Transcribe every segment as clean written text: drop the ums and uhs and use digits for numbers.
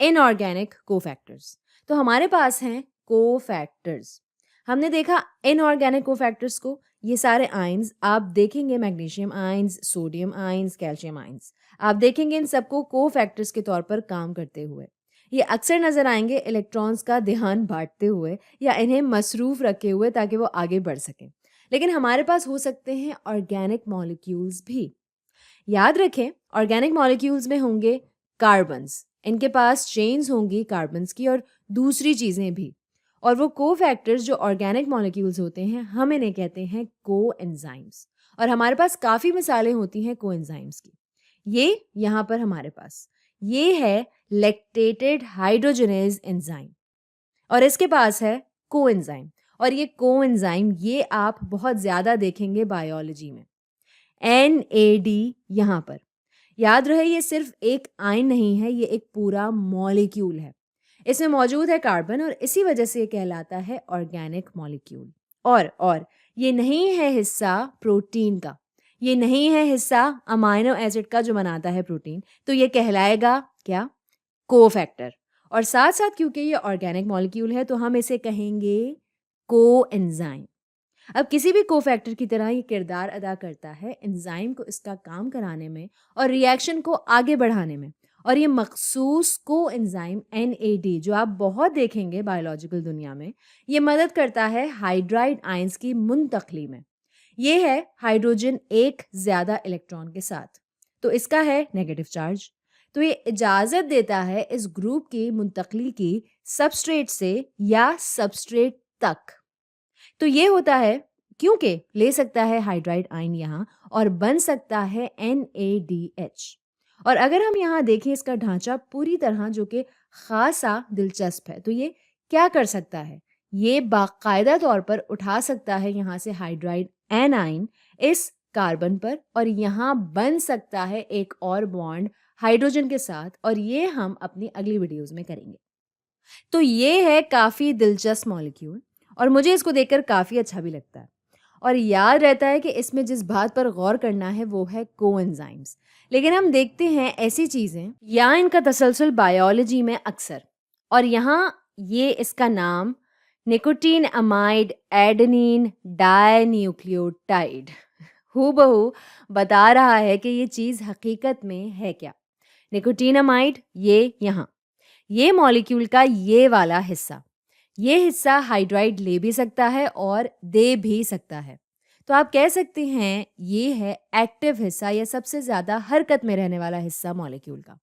Inorganic cofactors. तो हमारे पास हैं कोफैक्टर्स। हमने देखा इनऑर्गेनिक कोफैक्टर्स को, ये सारे आयंस आप देखेंगे, magnesium ions, sodium ions, calcium ions, आप देखेंगे इन सबको कोफैक्टर्स के तौर पर काम करते हुए। ये अक्सर नज़र आएंगे इलेक्ट्रॉन्स का ध्यान बांटते हुए या इन्हें मसरूफ़ रखे हुए ताकि वो आगे बढ़ सकें। लेकिन हमारे पास हो सकते हैं ऑर्गेनिक मॉलिक्यूल्स भी। याद रखें, ऑर्गेनिक मॉलिक्यूल्स में होंगे कार्बन्स, इनके पास चेन्स होंगी कार्बन्स की और दूसरी चीज़ें भी। और वो कोफैक्टर्स जो ऑर्गेनिक मॉलिक्यूल्स होते हैं, हम इन्हें कहते हैं कोएंजाइम्स। और हमारे पास काफ़ी मिसालें होती हैं कोएंजाइम्स की। ये यहाँ पर हमारे पास ये है लैक्टेटेड हाइड्रोजनेज एंजाइम, और इसके पास है कोएंजाइम। और ये कोएंजाइम ये आप बहुत ज़्यादा देखेंगे बायोलॉजी में, NAD यहाँ पर। याद रहे, ये सिर्फ एक आयन नहीं है, ये एक पूरा मॉलिक्यूल है। इसमें मौजूद है कार्बन और इसी वजह से ये कहलाता है ऑर्गेनिक मॉलिक्यूल। और ये नहीं है हिस्सा प्रोटीन का, ये नहीं है हिस्सा अमाइनो एसिड का जो बनाता है प्रोटीन, तो ये कहलाएगा क्या? कोफैक्टर। और साथ साथ क्योंकि ये ऑर्गेनिक मॉलिक्यूल है तो हम इसे कहेंगे कोएंजाइम। अब किसी भी कोफैक्टर की तरह ये किरदार अदा करता है एंजाइम को इसका काम कराने में और रिएक्शन को आगे बढ़ाने में। और ये मखसूस कोएंजाइम NAD जो आप बहुत देखेंगे बायोलॉजिकल दुनिया में, ये मदद करता है हाइड्राइड आयंस की मुंतकली में। ये है हाइड्रोजन एक ज़्यादा इलेक्ट्रॉन के साथ, तो इसका है नेगेटिव चार्ज। तो ये इजाज़त देता है इस ग्रुप की मुंतकली की सबस्ट्रेट से या सबस्ट्रेट तक। तो ये होता है क्योंकि ले सकता है हाइड्राइड आयन यहाँ और बन सकता है NADH। और अगर हम यहाँ देखें इसका ढांचा पूरी तरह, जो कि खासा दिलचस्प है, तो ये क्या कर सकता है? ये बाकायदा तौर पर उठा सकता है यहाँ से हाइड्राइड एनाइन इस कार्बन पर और यहाँ बन सकता है एक और बॉन्ड हाइड्रोजन के साथ, और ये हम अपनी अगली वीडियोज़ में करेंगे। तो ये है काफ़ी दिलचस्प मॉलिक्यूल और मुझे इसको देखकर काफ़ी अच्छा भी लगता है। और याद रहता है कि इसमें जिस बात पर गौर करना है वो है कोएंजाइम्स। लेकिन हम देखते हैं ऐसी चीज़ें या इनका तसलसल बायोलॉजी में अक्सर, और यहाँ ये इसका नाम निकोटीन अमाइड एडेनिन डाइन्यूक्लियोटाइड हूबहू बता रहा है कि ये चीज़ हकीकत में है क्या। निकोटीनामाइड ये यहाँ, ये मॉलिक्यूल का ये वाला हिस्सा, ये हिस्सा हाइड्राइड ले भी सकता है और दे भी सकता है। तो आप कह सकते हैं ये है एक्टिव हिस्सा या सबसे ज़्यादा हरकत में रहने वाला हिस्सा मॉलिक्यूल का।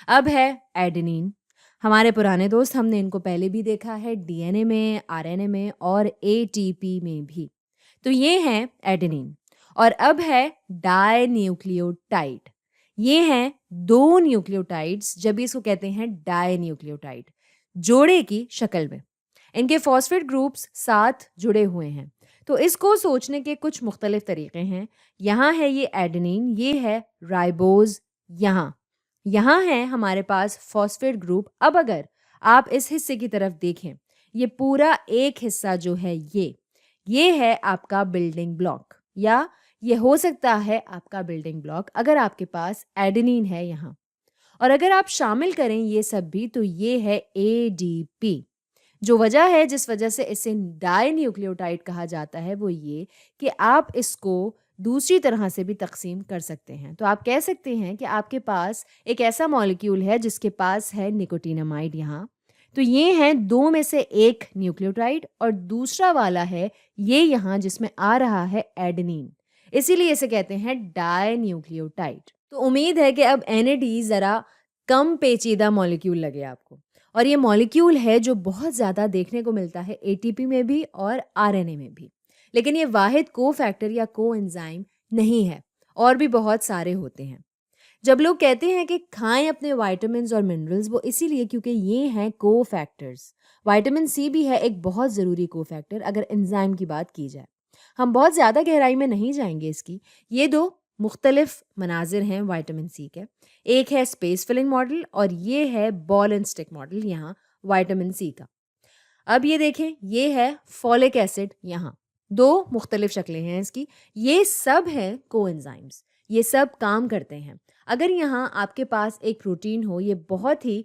अब है एडेनिन। हमारे पुराने दोस्त, हमने इनको पहले भी देखा है DNA में, RNA में और ATP में भी। तो ये है एडेनिन। और अब है डाइन्यूक्लियोटाइड। ये हैं दो न्यूक्लियोटाइड्स, जब इसको कहते हैं डाइन्यूक्लियोटाइड, जोड़े की शक्ल में। इनके फॉस्फेट ग्रुप्स साथ जुड़े हुए हैं। तो इसको सोचने के कुछ मुख्तलिफ तरीके हैं। यहाँ है ये एडेनिन, ये है राइबोज, यहाँ है हमारे पास फॉस्फेट ग्रुप। अब अगर आप इस हिस्से की तरफ देखें, ये पूरा एक हिस्सा जो है ये है आपका बिल्डिंग ब्लॉक, या ये हो सकता है आपका बिल्डिंग ब्लॉक अगर आपके पास एडेनिन है यहाँ। और अगर आप शामिल करें ये सब भी, तो ये है ADP। जो वजह है जिस वजह से इसे डाइन्यूक्लियोटाइड कहा जाता है वो ये कि आप इसको दूसरी तरह से भी तकसीम कर सकते हैं। तो आप कह सकते हैं कि आपके पास एक ऐसा मॉलिक्यूल है जिसके पास है निकोटीनामाइड यहाँ, तो ये हैं दो में से एक न्यूक्लियोटाइड और दूसरा वाला है ये यहाँ जिसमें आ रहा है एडेनिन, इसीलिए इसे कहते हैं डाइन्यूक्लियोटाइड। तो उम्मीद है कि अब NAD ज़रा कम पेचीदा मॉलिक्यूल लगे आपको, और ये मॉलिक्यूल है जो बहुत ज़्यादा देखने को मिलता है ATP में भी और RNA में भी। लेकिन ये वाहिद कोफैक्टर या कोएंजाइम नहीं है, और भी बहुत सारे होते हैं। जब लोग कहते हैं कि खाएं अपने विटामिन्स और मिनरल्स, वो इसीलिए क्योंकि ये हैं कोफैक्टर्स। विटामिन C भी है एक बहुत ज़रूरी कोफैक्टर अगर एंजाइम की बात की जाए। हम बहुत ज़्यादा गहराई में नहीं जाएंगे इसकी। ये दो मुख्तलिफ मनाजिर हैं विटामिन C के। एक है स्पेस फिलिंग मॉडल और ये है बॉल एंड स्टिक मॉडल यहाँ विटामिन C का। अब ये देखें, ये है फॉलिक एसिड, यहाँ दो मुख्तलिफ शक्लें हैं इसकी। ये सब हैं कोएंजाइम्स, ये सब काम करते हैं। अगर यहाँ आपके पास एक प्रोटीन हो, ये बहुत ही